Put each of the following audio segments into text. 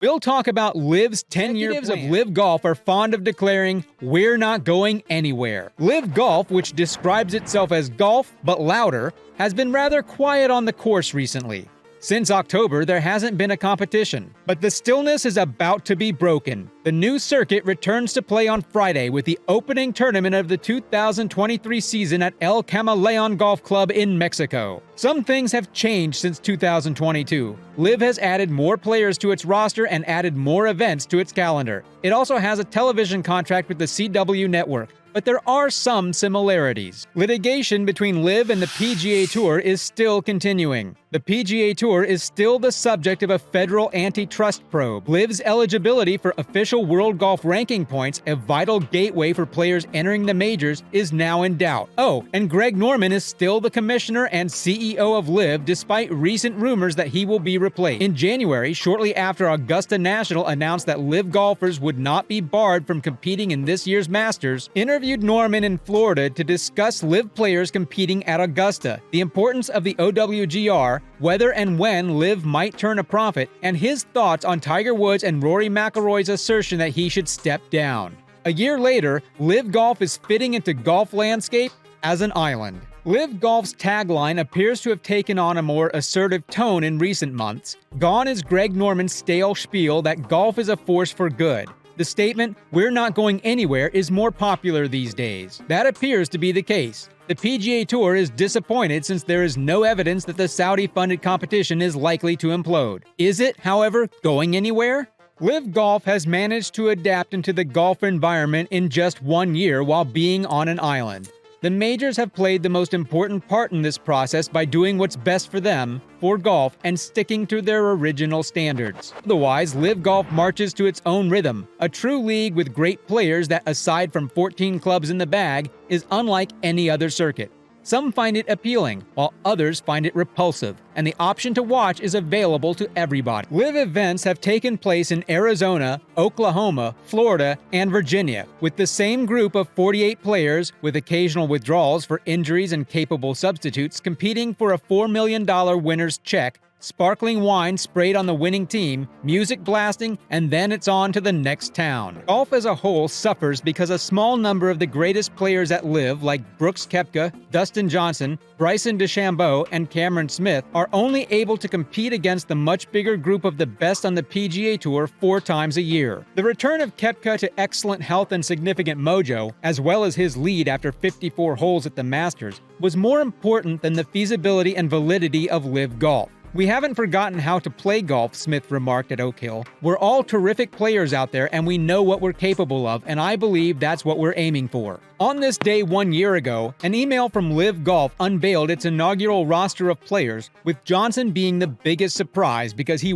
We'll talk about LIV's 10-year plan. Executives of LIV Golf are fond of declaring, "We're not going anywhere." LIV Golf, which describes itself as golf but louder, has been rather quiet on the course recently. Since October, there hasn't been a competition, but the stillness is about to be broken. The new circuit returns to play on Friday with the opening tournament of the 2023 season at El Camaleón Golf Club in Mexico. Some things have changed since 2022. LIV has added more players to its roster and added more events to its calendar. It also has a television contract with the CW network. But there are some similarities. Litigation between LIV and the PGA Tour is still continuing. The PGA Tour is still the subject of a federal antitrust probe. LIV's eligibility for official World Golf Ranking points, a vital gateway for players entering the majors, is now in doubt. Oh, and Greg Norman is still the commissioner and CEO of LIV despite recent rumors that he will be replaced. In January, shortly after Augusta National announced that LIV golfers would not be barred from competing in this year's Masters, interviewed Norman in Florida to discuss LIV players competing at Augusta, the importance of the OWGR, whether and when LIV might turn a profit, and his thoughts on Tiger Woods and Rory McIlroy's assertion that he should step down. A year later, LIV Golf is fitting into golf landscape as an island. LIV Golf's tagline appears to have taken on a more assertive tone in recent months. Gone is Greg Norman's stale spiel that golf is a force for good. The statement, "We're not going anywhere," is more popular these days. That appears to be the case. The PGA Tour is disappointed since there is no evidence that the Saudi-funded competition is likely to implode. Is it, however, going anywhere? LIV Golf has managed to adapt into the golf environment in just 1 year while being on an island. The majors have played the most important part in this process by doing what's best for them, for golf, and sticking to their original standards. Otherwise, LIV Golf marches to its own rhythm, a true league with great players that, aside from 14 clubs in the bag, is unlike any other circuit. Some find it appealing, while others find it repulsive, and the option to watch is available to everybody. LIV events have taken place in Arizona, Oklahoma, Florida, and Virginia, with the same group of 48 players, with occasional withdrawals for injuries and capable substitutes, competing for a $4 million winner's check, sparkling wine sprayed on the winning team, music blasting, and then it's on to the next town. Golf as a whole suffers because a small number of the greatest players at LIV, like Brooks Koepka, Dustin Johnson, Bryson DeChambeau, and Cameron Smith, are only able to compete against the much bigger group of the best on the PGA Tour 4 times a year. The return of Koepka to excellent health and significant mojo, as well as his lead after 54 holes at the Masters, was more important than the feasibility and validity of LIV Golf. "We haven't forgotten how to play golf," Smith remarked at Oak Hill. "We're all terrific players out there and we know what we're capable of, and I believe that's what we're aiming for." On this day 1 year ago, an email from LIV Golf unveiled its inaugural roster of players, with Johnson being the biggest surprise because he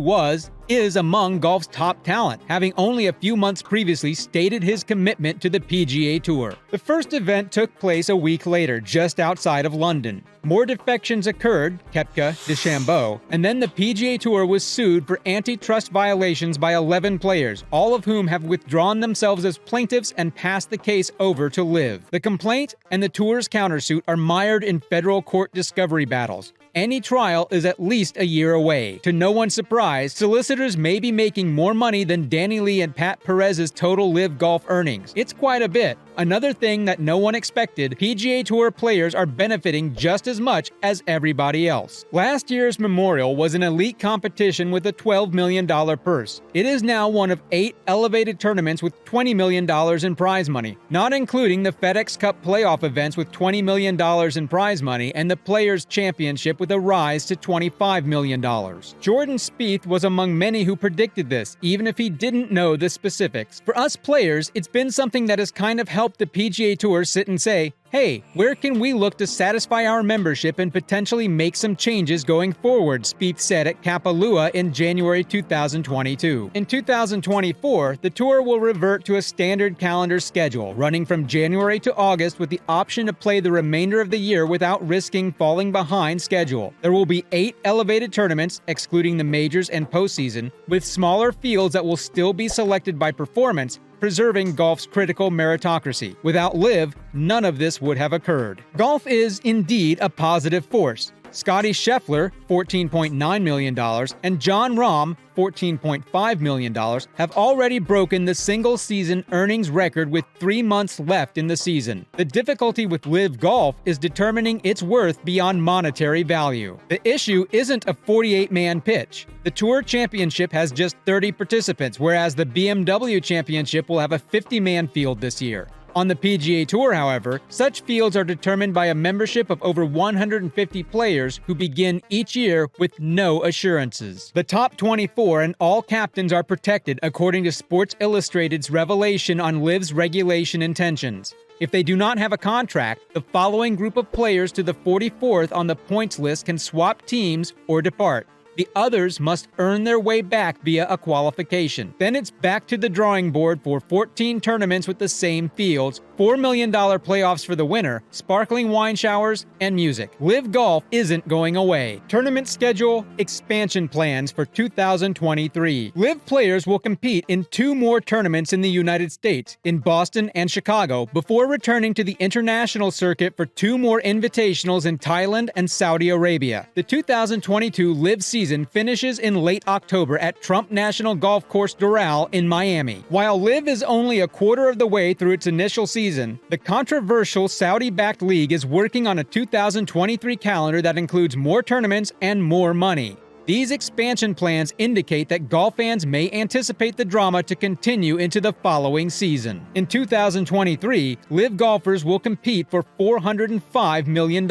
is among golf's top talent, having only a few months previously stated his commitment to the PGA Tour. The first event took place a week later, just outside of London. More defections occurred, Koepka, DeChambeau, and then the PGA Tour was sued for antitrust violations by 11 players, all of whom have withdrawn themselves as plaintiffs and passed the case over to LIV. The complaint and the Tour's countersuit are mired in federal court discovery battles. Any trial is at least a year away. To no one's surprise, solicitors may be making more money than Danny Lee and Pat Perez's total LIV Golf earnings. It's quite a bit. Another thing that no one expected, PGA Tour players are benefiting just as much as everybody else. Last year's Memorial was an elite competition with a $12 million purse. It is now one of 8 elevated tournaments with $20 million in prize money, not including the FedEx Cup playoff events with $20 million in prize money and the Players' Championship with a rise to $25 million. Jordan Spieth was among many who predicted this, even if he didn't know the specifics. For us players, it's been something that has kind of helped the PGA Tour sit and say, "Hey, where can we look to satisfy our membership and potentially make some changes going forward?" Spieth said at Kapalua in January 2022. In 2024, the tour will revert to a standard calendar schedule, running from January to August with the option to play the remainder of the year without risking falling behind schedule. There will be 8 elevated tournaments, excluding the majors and postseason, with smaller fields that will still be selected by performance, preserving golf's critical meritocracy. Without LIV, none of this would have occurred. Golf is indeed a positive force. Scotty Scheffler, $14.9 million, and Jon Rahm, $14.5 million, have already broken the single-season earnings record with 3 months left in the season. The difficulty with LIV Golf is determining its worth beyond monetary value. The issue isn't a 48-man pitch. The Tour Championship has just 30 participants, whereas the BMW Championship will have a 50-man field this year. On the PGA Tour, however, such fields are determined by a membership of over 150 players who begin each year with no assurances. The top 24 and all captains are protected according to Sports Illustrated's revelation on LIV's regulation intentions. If they do not have a contract, the following group of players to the 44th on the points list can swap teams or depart. The others must earn their way back via a qualification. Then it's back to the drawing board for 14 tournaments with the same fields, $4 million playoffs for the winner, sparkling wine showers, and music. LIV Golf isn't going away. Tournament schedule, expansion plans for 2023. LIV players will compete in 2 more tournaments in the United States, in Boston and Chicago, before returning to the international circuit for 2 more invitationals in Thailand and Saudi Arabia. The 2022 LIV season finishes in late October at Trump National Golf Course Doral in Miami. While LIV is only a quarter of the way through its initial season, the controversial Saudi-backed league is working on a 2023 calendar that includes more tournaments and more money. These expansion plans indicate that golf fans may anticipate the drama to continue into the following season. In 2023, LIV golfers will compete for $405 million.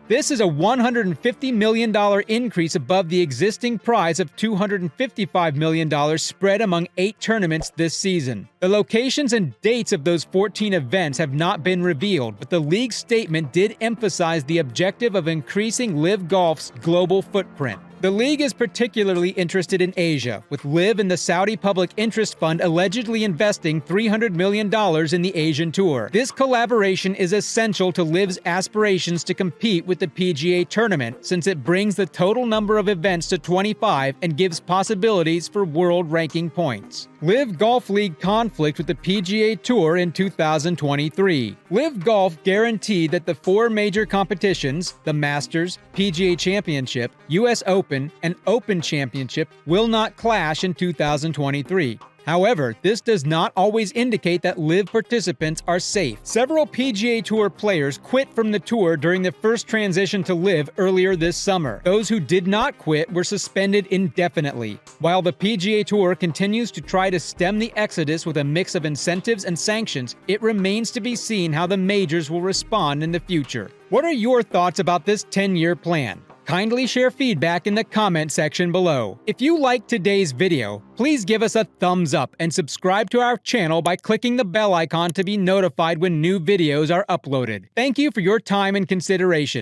This is a $150 million increase above the existing prize of $255 million spread among 8 tournaments this season. The locations and dates of those 14 events have not been revealed, but the league's statement did emphasize the objective of increasing LIV Golf's global footprint. The league is particularly interested in Asia, with LIV and the Saudi Public Interest Fund allegedly investing $300 million in the Asian Tour. This collaboration is essential to LIV's aspirations to compete with the PGA Tournament, since it brings the total number of events to 25 and gives possibilities for world ranking points. LIV Golf League conflict with the PGA Tour in 2023. LIV Golf guaranteed that the 4 major competitions, the Masters, PGA Championship, US Open, and Open Championship, will not clash in 2023. However, this does not always indicate that LIV participants are safe. Several PGA Tour players quit from the tour during the first transition to LIV earlier this summer. Those who did not quit were suspended indefinitely. While the PGA Tour continues to try to stem the exodus with a mix of incentives and sanctions, it remains to be seen how the majors will respond in the future. What are your thoughts about this 10-year plan? Kindly share feedback in the comment section below. If you liked today's video, please give us a thumbs up and subscribe to our channel by clicking the bell icon to be notified when new videos are uploaded. Thank you for your time and consideration.